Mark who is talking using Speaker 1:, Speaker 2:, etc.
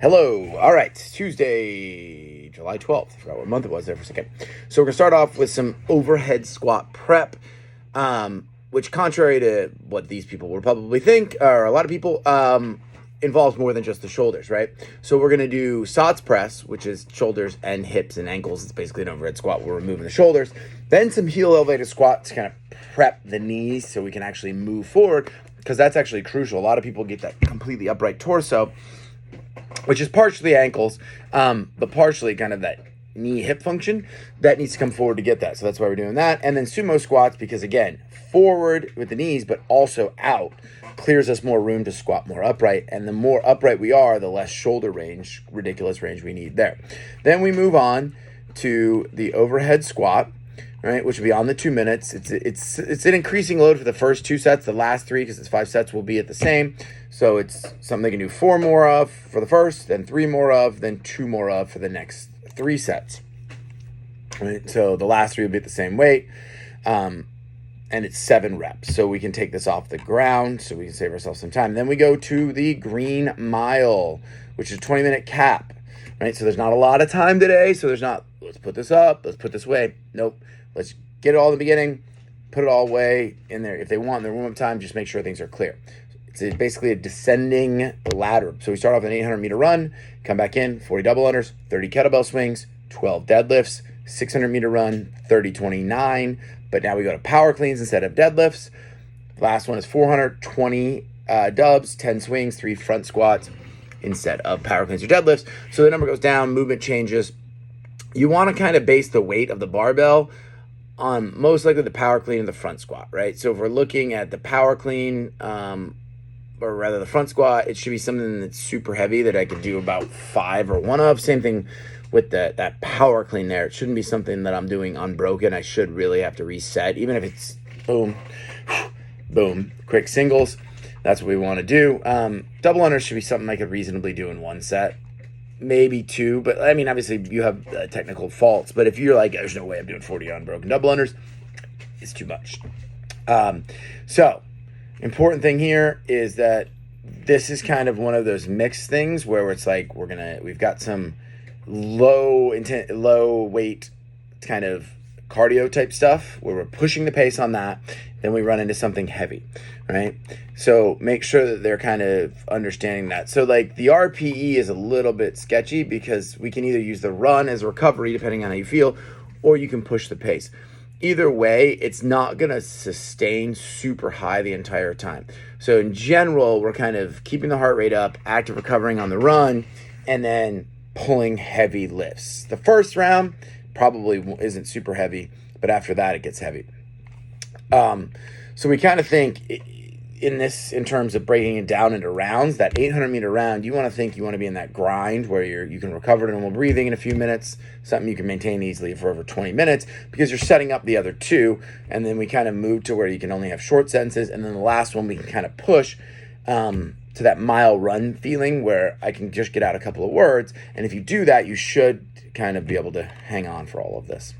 Speaker 1: Hello. All right. Tuesday, July 12th. I forgot what month it was there for a second. So we're going to start off with some overhead squat prep, which contrary to what these people will probably think, or a lot of people, involves more than just the shoulders, right? So we're going to do SOTS press, which is shoulders and hips and ankles. It's basically an overhead squat. We're removing the shoulders. Then some heel elevated squat to kind of prep the knees so we can actually move forward, because that's actually crucial. A lot of people get that completely upright torso, which is partially ankles, but partially kind of that knee hip function that needs to come forward to get that. So that's why we're doing that. And then sumo squats, because again, forward with the knees, but also out, clears us more room to squat more upright. And the more upright we are, the less shoulder range, ridiculous range we need there. Then we move on to the overhead squat, right, which will be on the 2 minutes. It's an increasing load for the first 2 sets. The last 3, because it's 5 sets, will be at the same. So it's something they can do 4 more of for the first, then 3 more of, then 2 more of for the next 3 sets. Right? So the last 3 will be at the same weight, and it's 7 reps. So we can take this off the ground, so we can save ourselves some time. Then we go to the green mile, which is a 20-minute cap. Right? So there's not a lot of time today. So there's not, let's put this up, let's put this away. Nope. Let's get it all in the beginning, put it all away in there. If they want their warm-up time, just make sure things are clear. It's basically a descending ladder. So we start off an 800-meter run, come back in, 40 double unders, 30 kettlebell swings, 12 deadlifts, 600-meter run, 30-29. But now we go to power cleans instead of deadlifts. Last one is 420 dubs, 10 swings, 3 front squats instead of power cleans or deadlifts. So the number goes down, movement changes. You want to kind of base the weight of the barbell on most likely the power clean and the front squat, right? So if we're looking at the power clean, or rather the front squat, it should be something that's super heavy that I could do about 5 or 1 of. Same thing with that power clean there. It shouldn't be something that I'm doing unbroken. I should really have to reset, even if it's boom, boom, quick singles. That's what we want to do. Double unders should be something I could reasonably do in 1 set. Maybe 2, but I mean, obviously you have technical faults, but if you're like, there's no way I'm doing 40 unbroken double unders, it's too much. So important thing here is that this is kind of one of those mixed things where it's like, we've got some low weight kind of cardio type stuff where we're pushing the pace on that. Then we run into something heavy, right? So make sure that they're kind of understanding that. So like the RPE is a little bit sketchy because we can either use the run as recovery, depending on how you feel, or you can push the pace. Either way, it's not going to sustain super high the entire time. So in general, we're kind of keeping the heart rate up, active recovering on the run, and then pulling heavy lifts. The first round probably isn't super heavy, but after that, it gets heavy. So we kind of think in terms of breaking it down into rounds, that 800-meter round, you want to be in that grind where you can recover to normal breathing in a few minutes, something you can maintain easily for over 20 minutes because you're setting up the other 2. And then we kind of move to where you can only have short sentences. And then the last one, we can kind of push to that mile run feeling where I can just get out a couple of words. And if you do that, you should kind of be able to hang on for all of this.